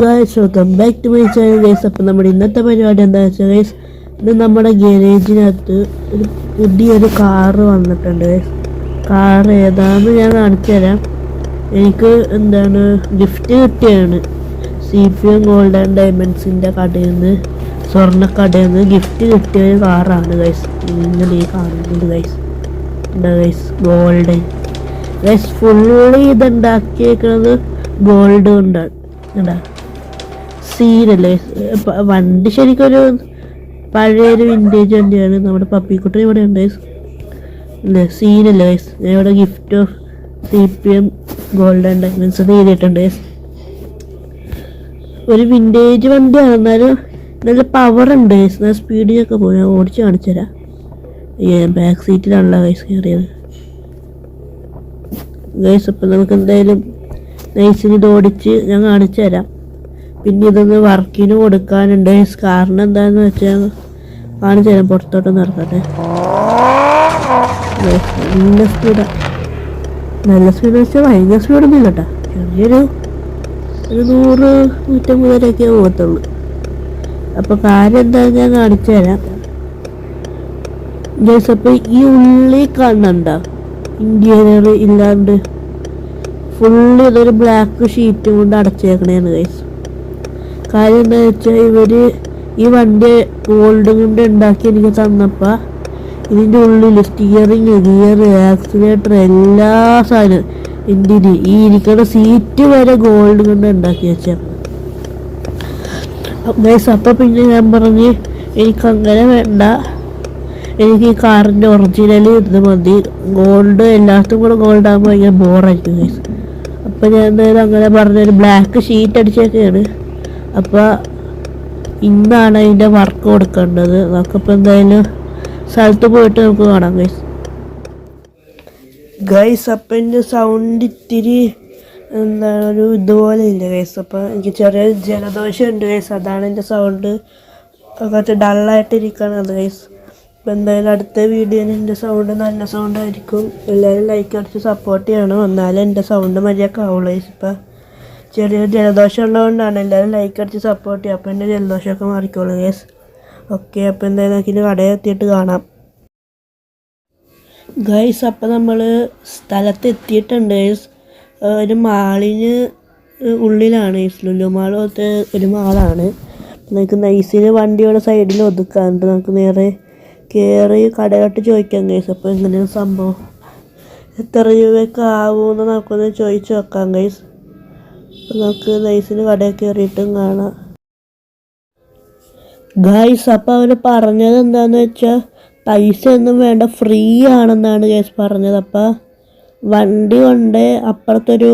Guys welcome back to my channel guys. അപ്പോൾ നമ്മുടെ ഇന്നത്തെ പരിപാടി എന്താ വെച്ചാൽ ഗൈസ്, ഇത് നമ്മുടെ ഗാരേജിനകത്ത് ഒരു പുതിയൊരു കാറ് വന്നിട്ടുണ്ട് ഗൈസ്. കാർ ഏതാണെന്ന് ഞാൻ കാണിച്ചു തരാം. എനിക്ക് ഗിഫ്റ്റ് കിട്ടിയാണ് CPM ഗോൾഡ് ആൻഡ് ഡയമണ്ട്സിൻ്റെ കടയിൽ നിന്ന്, സ്വർണ്ണക്കടയിൽ നിന്ന് ഗിഫ്റ്റ് കിട്ടിയ ഒരു കാറാണ് ഗൈസ്. നിങ്ങൾ ഈ കാണുന്നത് ഗൈസ്, എന്താ ഗൈസ്, ഗോൾഡൻ ഗൈസ്. ഫുള്ളി ഇതുണ്ടാക്കിയേക്കുന്നത് ഗോൾഡ് കൊണ്ടാണ്. എന്താ സീനല്ലേ വണ്ടി, ശരിക്കൊരു പഴയൊരു വിൻറ്റേജ് വണ്ടിയാണ്. നമ്മുടെ പപ്പിക്കുട്ടൻ ഇവിടെ ഉണ്ട് അല്ലേ, സീനല്ലേ ഗൈസ്. ഞാൻ ഇവിടെ gift of CPM gold and diamonds എന്ന് എഴുതിയിട്ടുണ്ട് ഗൈസ്. ഒരു വിൻറ്റേജ് വണ്ടിയാണ്, എന്നാലും നല്ല പവർ ഉണ്ട് ഗൈസ്. ഞാൻ സ്പീഡിലൊക്കെ പോകും, ഞാൻ ഓടിച്ച് കാണിച്ചു തരാം. ബാക്ക് സീറ്റിലാണല്ലോ ഗൈസ് കയറിയത് ഗൈസ്. അപ്പം നമുക്ക് എന്തായാലും നൈസിന് ഇത് ഓടിച്ച് ഞാൻ കാണിച്ചു തരാം. പിന്നെ ഇതൊന്ന് വർക്കിന് കൊടുക്കാനുണ്ട്. കാരണം എന്താണെന്ന് വെച്ചാൽ കാണിച്ചു തരാം. പുറത്തോട്ടൊന്ന് ഇറക്കട്ടെ. നല്ല സ്പീഡാണ്, നല്ല സ്പീഡ് വെച്ചാൽ ഭയങ്കര സ്പീഡൊന്നും ഇല്ല കേട്ടോ. ചെറിയൊരു 100-150 വരെയൊക്കെ പോകത്തുള്ളൂ. അപ്പോൾ കാര്യം എന്താണെന്ന് ഞാൻ കാണിച്ചു തരാം ഗൈസ്. അപ്പോൾ ഈ ഉള്ളി കാണണ്ട, ഇന്റീരിയർ ഇല്ലാണ്ട് ഫുള്ള് ഇതൊരു ബ്ലാക്ക് ഷീറ്റ് കൊണ്ട് അടച്ചേക്കണേന്ന് ഗൈസ്. കാര്യം എന്താ വെച്ചാൽ ഇവര് ഈ വണ്ടി ഗോൾഡ് കൊണ്ട് ഉണ്ടാക്കി എനിക്ക് തന്നപ്പോൾ ഇതിൻ്റെ ഉള്ളിൽ സ്റ്റിയറിങ്, ഗിയർ, ആക്സിലേറ്റർ എല്ലാ സാധനം, എന്തിന് ഈ ഇരിക്കുന്ന സീറ്റ് വരെ ഗോൾഡ് കൊണ്ട് ഉണ്ടാക്കി വെച്ചേക്കണം ഗൈസ്. അപ്പോൾ പിന്നെ ഞാൻ പറഞ്ഞ് എനിക്കങ്ങനെ വേണ്ട, എനിക്ക് ഈ കാറിൻ്റെ ഒറിജിനൽ ഇത് മതി. ഗോൾഡ് എല്ലാത്തും കൂടെ ഗോൾഡ് ആകുമ്പോൾ ഭയങ്കര ബോറായിരിക്കും ഗൈസ്. അപ്പോൾ ഞാൻ എന്തായാലും അങ്ങനെ പറഞ്ഞൊരു ബ്ലാക്ക് ഷീറ്റ് അടിച്ചൊക്കെയാണ്. അപ്പോൾ ഇന്നാണ് അതിൻ്റെ വർക്ക് കൊടുക്കേണ്ടത്. നമുക്കിപ്പോൾ എന്തായാലും സ്ഥലത്ത് പോയിട്ട് നമുക്ക് കാണാം ഗൈസ്. ഗൈസ് അപ്പം എൻ്റെ സൗണ്ട് ഇത്തിരി ഒരു ഇതുപോലെ ഇല്ല ഗൈസ്. അപ്പോൾ എനിക്ക് ചെറിയ ജലദോഷം ഉണ്ട് ഗൈസ്, അതാണ് എൻ്റെ സൗണ്ട് കുറച്ച് ഡള്ളായിട്ടിരിക്കുകയാണ് ഗൈസ്. അപ്പോൾ എന്തായാലും അടുത്ത വീഡിയോയിൽ എൻ്റെ സൗണ്ട് നല്ല സൗണ്ട് ആയിരിക്കും. എല്ലാവരും ലൈക്ക് അടിച്ച് സപ്പോർട്ട് ചെയ്യണം, എന്നാലും എൻ്റെ സൗണ്ട് മര്യാദക്ക് ആവുള്ളൂ ഗൈസ്. ഇപ്പം ചെറിയ ജലദോഷം ഉള്ളതുകൊണ്ടാണ്. എല്ലാവരും ലൈക്ക് അടിച്ച് സപ്പോർട്ട് ചെയ്യുക, അപ്പോൾ എൻ്റെ ജലദോഷമൊക്കെ മാറിക്കോളും ഗൈസ്. ഓക്കെ, അപ്പോൾ എന്തായാലും എനിക്ക് കടയിൽ എത്തിയിട്ട് കാണാം ഗൈസ്. അപ്പോൾ നമ്മൾ സ്ഥലത്ത് എത്തിയിട്ടുണ്ട് ഗൈസ്. ഒരു മാളിന് ഉള്ളിലാണ് ഗൈസ്. ലുലു മാൾ പോലത്തെ ഒരു മാളാണ്. നമുക്ക് നൈസിന് വണ്ടിയുടെ സൈഡിൽ ഒതുക്കാറുണ്ട്. നമുക്ക് നേരെ കയറി കടയോട്ട് ചോദിക്കാം ഗൈസ്. അപ്പോൾ എങ്ങനെയാണ് സംഭവം, എത്ര രൂപയൊക്കെ ആവുമെന്ന് നമുക്കൊന്ന് ചോദിച്ച് നോക്കാം ഗൈസ്. അപ്പോൾ നമുക്ക് നൈസിന് കടയിൽ കയറിയിട്ടും കാണാം ഗൈസ്. അപ്പോൾ അവർ പറഞ്ഞത് എന്താണെന്ന് വെച്ചാൽ പൈസ ഒന്നും വേണ്ട, ഫ്രീ ആണെന്നാണ് ഗൈസ് പറഞ്ഞത്. അപ്പോൾ വണ്ടി കൊണ്ട് അപ്പുറത്തൊരു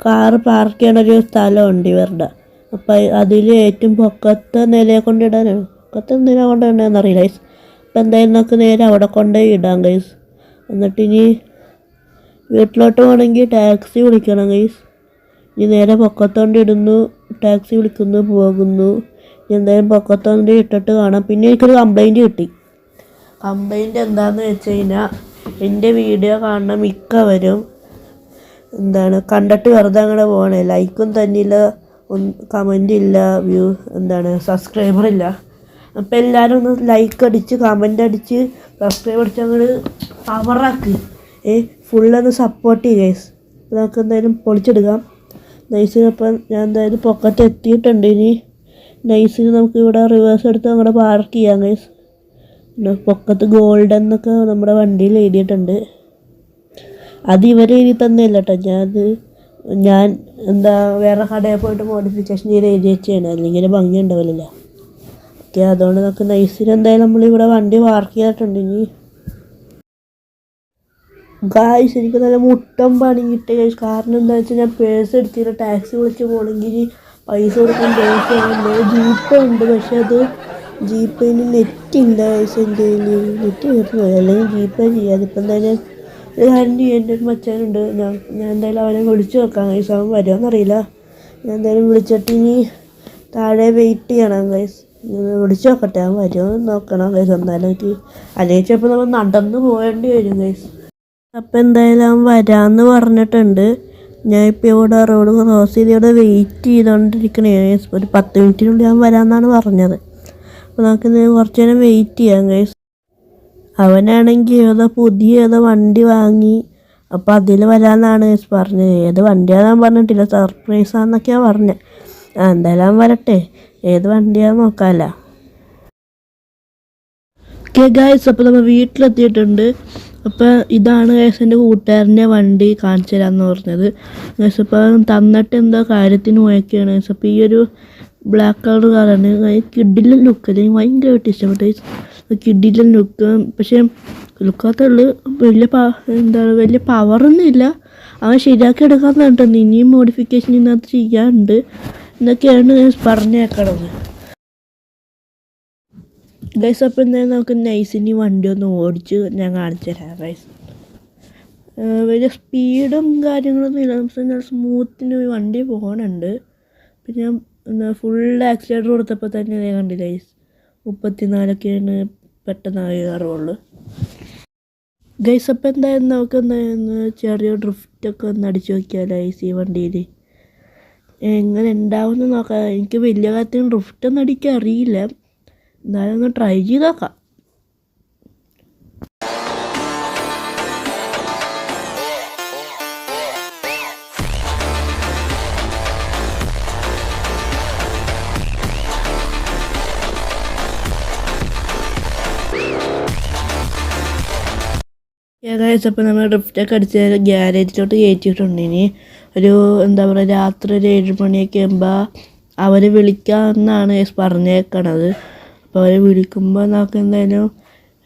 കാറ് പാർക്ക് ചെയ്യണൊരു സ്ഥലമുണ്ട് ഇവരുടെ. അപ്പം അതിൽ ഏറ്റവും പൊക്കത്തെ നിലയെ കൊണ്ടിടാനാണ്, പൊക്കത്തെ എന്തിനാ കൊണ്ടിടണമെന്ന് അറിയില്ല ഗൈസ്. അപ്പം എന്തായാലും നമുക്ക് നേരെ അവിടെ കൊണ്ട് ഇടാം ഗൈസ്. എന്നിട്ട് ഇനി വീട്ടിലോട്ട് പോകണമെങ്കിൽ ടാക്സി വിളിക്കണം ഗൈസ്. ഇനി നേരെ പൊക്കത്തോണ്ട് ഇടുന്നു, ടാക്സി വിളിക്കുന്നു, പോകുന്നു. എന്തായാലും പൊക്കത്തോണ്ട് ഇട്ടിട്ട് കാണാം. പിന്നെ എനിക്കൊരു കംപ്ലൈൻറ്റ് കിട്ടി. കംപ്ലൈൻറ്റ് എന്താണെന്ന് വെച്ച് കഴിഞ്ഞാൽ എൻ്റെ വീഡിയോ കാണുന്ന മിക്കവരും കണ്ടിട്ട് വെറുതെ അങ്ങനെ പോകണേ, ലൈക്കും തന്നില്ല, കമൻ്റ് ഇല്ല, സബ്സ്ക്രൈബർ ഇല്ല. അപ്പോൾ എല്ലാവരും ഒന്ന് ലൈക്ക് അടിച്ച് കമൻ്റ് അടിച്ച് സബ്സ്ക്രൈബ് അടിച്ച് അങ്ങോട്ട് പവറാക്ക്, ഫുള്ളൊന്ന് സപ്പോർട്ട് ചെയ്യുക ഗൈസ്. നമുക്ക് എന്തായാലും പൊളിച്ചെടുക്കാം നൈസിനൊപ്പം. ഞാൻ എന്തായാലും പൊക്കത്ത് എത്തിയിട്ടുണ്ട്. ഇനി നൈസിന് നമുക്ക് ഇവിടെ റിവേഴ്സ് എടുത്ത് അങ്ങോട്ട് പാർക്ക് ചെയ്യാം ഗൈസ്. പൊക്കത്ത് ഗോൾഡ് എന്നൊക്കെ നമ്മുടെ വണ്ടിയിൽ എഴുതിയിട്ടുണ്ട്. അത് ഇവരെ എഴുതി തന്നെയല്ല കേട്ടോ, ഞാൻ വേറെ കടയിൽ പോയിട്ട് മോഡിഫിക്കേഷൻ ചെയ്ത് എഴുതി വെച്ചാണ്, അല്ലെങ്കിൽ ഭംഗി ഉണ്ടാവില്ലല്ലോ. ഓക്കെ, അതുകൊണ്ട് നമുക്ക് നൈസിന് എന്തായാലും നമ്മളിവിടെ വണ്ടി പാർക്ക് ചെയ്തിട്ടുണ്ട്. ഇനി ഗായ്സ് എനിക്ക് നല്ല മുട്ടം പണി കിട്ടിയ ഗൈസ്. കാരണം എന്താ വെച്ചാൽ ഞാൻ പേഴ്സ് എടുത്തിട്ട് ടാക്സി വിളിച്ച് പോകണമെങ്കിൽ പൈസ കൊടുക്കാൻ പേഴ്സ് ഉണ്ട്. ജീപ്പേ ഉണ്ട്, പക്ഷെ അത് ജീപ്പേന് നെറ്റില്ല ഗൈസ്. എൻ്റെ കയ്യിൽ നെറ്റ് കയറി പോയി, അല്ലെങ്കിൽ ജീപ്പേ ചെയ്യാതെ. ഇപ്പം എന്തായാലും ഒരു കാര്യം ചെയ്യാൻ എൻ്റെ ഒരു മച്ചാനുണ്ട്, ഞാൻ എന്തായാലും അവനെ വിളിച്ച് നോക്കാം ഗൈസ്. അവൻ വരുമോയെന്നറിയില്ല. ഞാൻ എന്തായാലും വിളിച്ചിട്ട് ഇനി താഴെ വെയിറ്റ് ചെയ്യണം ഗൈസ്. വിളിച്ച് നോക്കട്ടെ, അവൻ വരുമോ നോക്കണം ഗൈസ്. എന്നാലും അല്ലെങ്കിൽ ചിലപ്പോൾ നമ്മൾ നടന്ന് പോകേണ്ടി വരും ഗൈസ്. അപ്പം എന്തായാലും അവൻ വരാമെന്ന് പറഞ്ഞിട്ടുണ്ട്. ഞാൻ ഇപ്പോൾ ഇവിടെ റോഡ് ക്രോസ് ചെയ്ത് ഇവിടെ വെയിറ്റ് ചെയ്തുകൊണ്ടിരിക്കണേ. ഒരു 10 മിനിറ്റിനുള്ളിൽ ഞാൻ വരാമെന്നാണ് പറഞ്ഞത്. അപ്പോൾ നമുക്ക് കുറച്ച് നേരം വെയിറ്റ് ചെയ്യാം ഗൈസ്. അവനാണെങ്കിൽ ഏതോ വണ്ടി വാങ്ങി. അപ്പോൾ അതിൽ വരാമെന്നാണ് ഗൈസ് പറഞ്ഞത്. ഏത് വണ്ടിയാണെന്ന് പറഞ്ഞിട്ടില്ല, സർപ്രൈസാന്നൊക്കെയാണ് പറഞ്ഞത്. എന്തായാലും അവൻ വരട്ടെ, ഏത് വണ്ടിയാണെന്ന് നോക്കാമല്ലോ. ഓക്കെ ഗൈസ്, അപ്പോൾ നമ്മൾ വീട്ടിലെത്തിയിട്ടുണ്ട്. അപ്പോൾ ഇതാണ് ഗൈസ് എൻ്റെ കൂട്ടുകാരൻ്റെ വണ്ടി കാണിച്ചു തരാമെന്ന് പറഞ്ഞത്. ഗൈസ് അപ്പോൾ തന്നിട്ട് എന്തോ കാര്യത്തിന് പോയൊക്കെയാണ് ഗൈസ്. അപ്പോൾ ഈ ഒരു ബ്ലാക്ക് കളർ കാറാണ്. കിഡിലും ലുക്ക് അല്ലെങ്കിൽ ഭയങ്കരമായിട്ട് ഇഷ്ടപ്പെട്ടു ഗൈസ്. കിഡിലും ലുക്ക്, പക്ഷേ ലുക്കാത്തുള്ളു വലിയ പവറൊന്നും ഇല്ല. അവൻ ശരിയാക്കി എടുക്കാൻ പറഞ്ഞിട്ടുണ്ട്. ഇനിയും മോഡിഫിക്കേഷൻ ഇതിനകത്ത് ചെയ്യാറുണ്ട് എന്നൊക്കെയാണ് ഗൈസ് പറഞ്ഞേക്കണത്. ഗൈസ് അപ്പോൾ എന്തായാലും നമുക്ക് നൈസിന് വണ്ടി ഒന്ന് ഓടിച്ച് ഞാൻ കാണിച്ചു തരാം ഗൈസ്. വലിയ സ്പീഡും കാര്യങ്ങളൊന്നും ഇല്ല, നല്ല സ്മൂത്തിന് വണ്ടി പോകണുണ്ട്. പിന്നെ ഞാൻ ഫുൾ ആക്സിലേറ്റർ കൊടുത്തപ്പോൾ തന്നെ ഞാൻ കണ്ടില്ല ഗൈസ്, 34ഒക്കെയാണ് പെട്ടെന്ന് കയറുള്ളൂ ഗൈസ്. അപ്പോൾ എന്തായാലും നമുക്ക് എന്തായാലും ചെറിയ ഡ്രിഫ്റ്റൊക്കെ ഒന്ന് അടിച്ചു നോക്കിയാലോ ഗൈസ് ഈ വണ്ടിയിൽ എങ്ങനെ ഉണ്ടാവുമെന്ന് നോക്കാം. എനിക്ക് വലിയ കാര്യത്തിന് ഡ്രിഫ്റ്റൊന്നും അടിക്കാൻ അറിയില്ല, എന്നാലും ഒന്ന് ട്രൈ ചെയ്ത് നോക്കാം. ഏകദേശം അപ്പോൾ നമ്മൾ ഡ്രിഫ്റ്റൊക്കെ അടിച്ച് ഗ്യാരേജിലോട്ട് കയറ്റിയിട്ടുണ്ട്. ഇനി ഒരു രാത്രി ഒരു 7 മണിയൊക്കെ ആകുമ്പോൾ അവർ വിളിക്കാമെന്നാണ് പറഞ്ഞേക്കണത്. അപ്പോൾ അവർ വിളിക്കുമ്പോൾ നമുക്ക് എന്തായാലും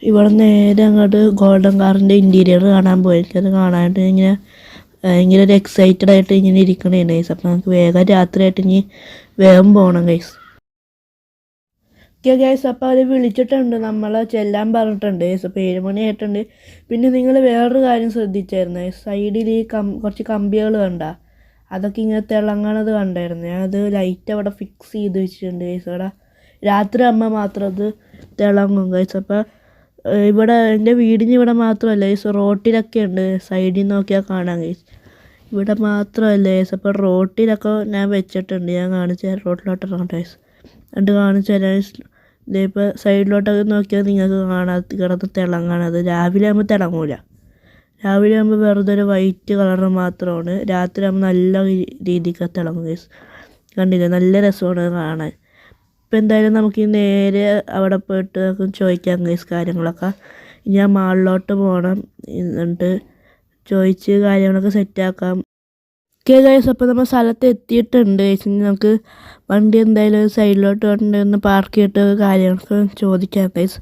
ഇവിടെ നേരെ അങ്ങോട്ട് ഗോൾഡൻ കാറിൻ്റെ ഇൻറ്റീരിയർ കാണാൻ പോയിരിക്കും. അത് കാണാനായിട്ട് ഇങ്ങനെ ഒരു എക്സൈറ്റഡ് ആയിട്ട് ഇങ്ങനെ ഇരിക്കണേ ഗൈസ്. അപ്പോൾ നമുക്ക് വേഗം രാത്രിയായിട്ട് ഇനി വേഗം പോകണം ഗൈസ്. ഓക്കെ ഗൈസ്, അപ്പോൾ അവർ വിളിച്ചിട്ടുണ്ട്, നമ്മളെ ചെല്ലാൻ പറഞ്ഞിട്ടുണ്ട് ഗൈസ്. അപ്പോൾ 7 മണി ആയിട്ടുണ്ട്. പിന്നെ നിങ്ങൾ വേറൊരു കാര്യം ശ്രദ്ധിച്ചായിരുന്നു, സൈഡിൽ ഈ കുറച്ച് കമ്പികൾ കണ്ട, അതൊക്കെ ഇങ്ങനെ തിളങ്ങണത് കണ്ടായിരുന്നു. ഞാനത് ലൈറ്റ് അവിടെ ഫിക്സ് ചെയ്ത് വെച്ചിട്ടുണ്ട് ഗൈസ്. അവിടെ രാത്രി ആകുമ്പോൾ മാത്രം അത് തിളങ്ങും ഗൈസ്. അപ്പോൾ ഇവിടെ എൻ്റെ വീടിന് ഇവിടെ മാത്രമല്ല ഗൈസ്, റോട്ടിലൊക്കെ ഉണ്ട്, സൈഡിൽ നോക്കിയാൽ കാണാം ഗൈസ്. ഇവിടെ മാത്രമല്ല ഗൈസ്, അപ്പോൾ റോട്ടിലൊക്കെ ഞാൻ വെച്ചിട്ടുണ്ട്. ഞാൻ കാണിച്ചു തരാം, റോട്ടിലോട്ട് ഇറങ്ങട്ടെ ഗൈസ്, എന്നിട്ട് കാണിച്ചു തരാം ഗൈസ്. ഇതിപ്പോൾ സൈഡിലോട്ടൊക്കെ നോക്കിയാൽ നിങ്ങൾക്ക് കാണാൻ കിടന്ന് തിളങ്ങണത്. രാവിലെ ആകുമ്പോൾ തിളങ്ങൂല, രാവിലെ ആകുമ്പോൾ വെറുതെ ഒരു വൈറ്റ് കളർ മാത്രമാണ്. രാത്രി ആകുമ്പോൾ നല്ല രീതിക്ക് തിളങ്ങും ഗൈസ്. കണ്ടില്ലേ, നല്ല രസമാണ് കാണാൻ. ഇപ്പം എന്തായാലും നമുക്ക് നേരെ അവിടെ പോയിട്ട് ചോദിക്കാം ഗൈസ് കാര്യങ്ങളൊക്കെ. ഇനി ആ മാളിലോട്ട് പോകണം, എന്നിട്ട് ചോദിച്ച് കാര്യങ്ങളൊക്കെ സെറ്റാക്കാം. ഓക്കെ ഗൈസ്, അപ്പോൾ നമ്മൾ സ്ഥലത്ത് എത്തിയിട്ടുണ്ട് ഗൈസ്. ഇനി നമുക്ക് വണ്ടി എന്തായാലും സൈഡിലോട്ട് കൊണ്ടൊന്ന് പാർക്ക് ചെയ്തിട്ട് കാര്യങ്ങളൊക്കെ ചോദിക്കാം ഗൈസ്.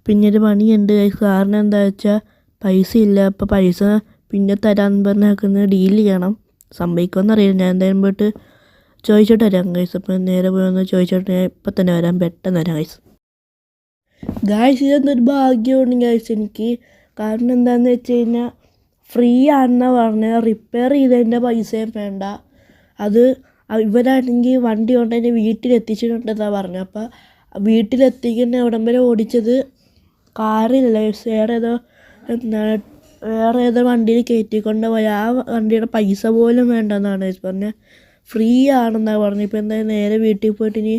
പിന്നൊരു പണിയുണ്ട് ഗൈസ്, കാരണം എന്താ വെച്ചാൽ പൈസ ഇല്ല. അപ്പോൾ പൈസ പിന്നെ തരാമെന്ന് പറഞ്ഞാൽ ഡീൽ ചെയ്യണം. സംഭവിക്കുമെന്നറിയില്ല. ഞാൻ എന്തായാലും പോയിട്ട് ചോദിച്ചിട്ട് വരാം ഗൈസ്. അപ്പോൾ നേരെ പോയി ഒന്ന് ചോദിച്ചിട്ട് ഞാൻ ഇപ്പം തന്നെ വരാം, പെട്ടെന്ന് വരാം ഗൈസ്. ഇതെന്തൊരു ഭാഗ്യമാണ് ഗൈസ് എനിക്ക്. കാരണം എന്താണെന്ന് വെച്ച് കഴിഞ്ഞാൽ ഫ്രീ ആണെന്നാണ് പറഞ്ഞത്. റിപ്പയർ ചെയ്തതിൻ്റെ പൈസയും വേണ്ട. അത് ഇവരാണെങ്കിൽ വണ്ടി കൊണ്ട് തന്നെ വീട്ടിലെത്തിച്ചിട്ടുണ്ടെന്നാണ് പറഞ്ഞത്. അപ്പോൾ വീട്ടിലെത്തിക്കുന്ന അവിടം വരെ ഓടിച്ചത് കാറില്ല, വേറെ ഏതോ വണ്ടിയിൽ കയറ്റിക്കൊണ്ട് പോയി. ആ വണ്ടിയുടെ പൈസ പോലും വേണ്ടെന്നാണ് പറഞ്ഞത്. ഫ്രീ ആണെന്നാണ് പറഞ്ഞത്. ഇപ്പോൾ എന്തായാലും നേരെ വീട്ടിൽ പോയിട്ട് ഇനി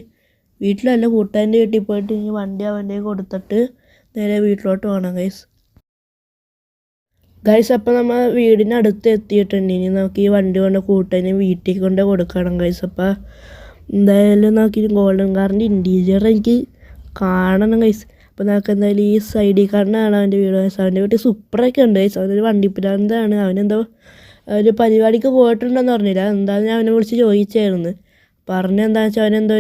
വീട്ടിലല്ല, കൂട്ടുകാരൻ്റെ വീട്ടിൽ പോയിട്ട് ഇനി വണ്ടി അവൻ്റെ കൊടുത്തിട്ട് നേരെ വീട്ടിലോട്ട് പോകണം ഗൈസ്. അപ്പോൾ നമ്മൾ വീടിനടുത്ത് എത്തിയിട്ടുണ്ട്. ഇനി നമുക്ക് ഈ വണ്ടി കൊണ്ട് കൂട്ടുകാരനെ വീട്ടിൽ കൊണ്ട് കൊടുക്കണം ഗൈസ്. അപ്പോൾ എന്തായാലും നമുക്ക് ഗോൾഡൻ കാറിൻ്റെ ഇൻറ്റീരിയർ എനിക്ക് കാണണം ഗൈസ്. അപ്പോൾ നമുക്ക് എന്തായാലും ഈ സൈഡിൽ കാണാനാണ് അവൻ്റെ വീട് ഗൈസ്. അവൻ്റെ വീട്ടിൽ സൂപ്പറൊക്കെ ഉണ്ട് ഗൈസ്. അവനൊരു വണ്ടിപ്പിരാന്താണ്. അവനെന്തോ ഒരു പരിപാടിക്ക് പോയിട്ടുണ്ടെന്ന് പറഞ്ഞില്ല. എന്താണെന്ന് ഞാൻ അവനെ വിളിച്ച് ചോദിച്ചായിരുന്നു. പറഞ്ഞെന്താണെന്ന് വെച്ചാൽ അവനെന്തോ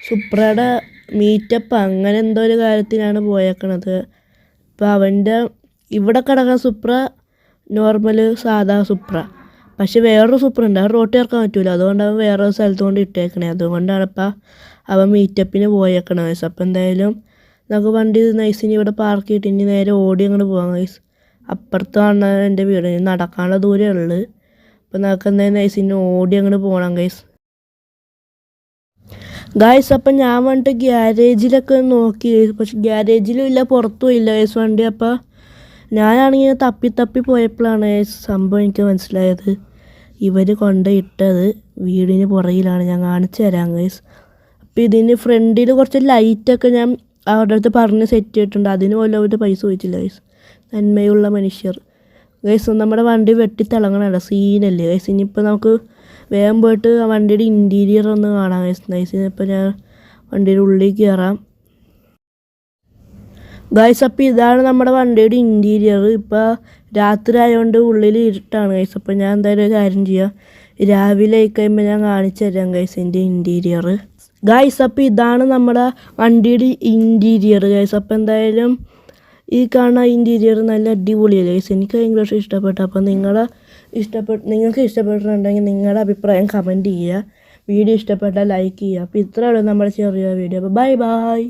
സുപ്രയുടെ മീറ്റപ്പ് അങ്ങനെ എന്തോ ഒരു കാര്യത്തിനാണ് പോയേക്കണത്. അപ്പോൾ അവൻ്റെ ഇവിടെ കിടക്കുന്ന സുപ്ര നോർമൽ സാധാ സുപ്ര, പക്ഷെ വേറൊരു സുപ്ര ഉണ്ട്, അത് റോട്ടിൽ ഇറക്കാൻ പറ്റില്ല. അതുകൊണ്ട് അവൻ വേറൊരു സ്ഥലത്ത് കൊണ്ട് ഇട്ടേക്കണേ. അതുകൊണ്ടാണ് ഇപ്പം അവൻ മീറ്റപ്പിന് പോയേക്കണ ഗൈസ്. അപ്പോൾ എന്തായാലും നമുക്ക് വണ്ടി നൈസിന് ഇവിടെ പാർക്ക് ചെയ്തിട്ട് ഇനി നേരെ ഓടി അങ്ങോട്ട് പോകാം ഗൈസ്. അപ്പുറത്താണ് എൻ്റെ വീട്, നടക്കാനുള്ള ദൂരമേ ഉള്ളൂ. അപ്പോൾ നമുക്ക് എന്തായാലും നൈസിന് ഓടി അങ്ങോട്ട് പോകണം ഗൈസ്. അപ്പം ഞാൻ വന്നിട്ട് ഗ്യാരേജിലൊക്കെ നോക്കി, പക്ഷെ ഗ്യാരേജിലും ഇല്ല, പുറത്തും ഇല്ല ഗൈസ് വണ്ടി. അപ്പോൾ ഞാനാണെങ്കിൽ തപ്പി പോയപ്പോഴാണ് സംഭവം എനിക്ക് മനസ്സിലായത്. ഇവർ കൊണ്ടിട്ടത് വീടിന് പുറകിലാണ്. ഞാൻ കാണിച്ചു തരാം ഗൈസ്. അപ്പോൾ ഇതിന് ഫ്രണ്ടിൽ കുറച്ച് ലൈറ്റൊക്കെ ഞാൻ അവരുടെ അടുത്ത് പറഞ്ഞ് സെറ്റ് ചെയ്തിട്ടുണ്ട്. അതിന് പോലും അവർ പൈസ ചോദിച്ചില്ല ഗൈസ്. നന്മയുള്ള മനുഷ്യർ. ഗൈസ് നമ്മുടെ വണ്ടി വെട്ടിത്തിളങ്ങണല്ലോ, സീനല്ലേ ഗൈസ്. ഇനിയിപ്പോൾ നമുക്ക് വേഗം പോയിട്ട് ആ വണ്ടിയുടെ ഇൻറ്റീരിയർ ഒന്ന് കാണാം ഗൈസ്. നൈസ്. ഇപ്പോൾ ഞാൻ വണ്ടിയുടെ ഉള്ളിൽ കയറാം ഗൈസ്. അപ്പോൾ ഇതാണ് നമ്മുടെ വണ്ടിയുടെ ഇൻറ്റീരിയർ. ഇപ്പോൾ രാത്രി ആയതുകൊണ്ട് ഉള്ളിൽ ഇരുട്ടാണ് ഗൈസ്. അപ്പോൾ ഞാൻ എന്തായാലും ഒരു കാര്യം ചെയ്യാം, രാവിലെ ആയി കഴിയുമ്പോൾ ഞാൻ കാണിച്ചു തരാം ഗൈസ് എൻ്റെ ഇൻറ്റീരിയർ. ഗൈസ് അപ്പോൾ ഇതാണ് നമ്മുടെ വണ്ടിയുടെ ഇൻറ്റീരിയർ ഗൈസ്. അപ്പോൾ എന്തായാലും ഈ കാണുന്ന ഇൻറ്റീരിയർ നല്ല അടിപൊളിയല്ലേ ഗൈസ്. എനിക്ക് ഭയങ്കര ഇഷ്ടപ്പെട്ടു. അപ്പോൾ നിങ്ങൾക്ക് ഇഷ്ടപ്പെട്ടിട്ടുണ്ടെങ്കിൽ നിങ്ങളുടെ അഭിപ്രായം കമൻറ്റ് ചെയ്യുക. വീഡിയോ ഇഷ്ടപ്പെട്ടാൽ ലൈക്ക് ചെയ്യുക. അപ്പോൾ ഇത്രയേ ഉള്ളൂ നമ്മുടെ ചെറിയ വീഡിയോ. അപ്പോൾ ബൈ.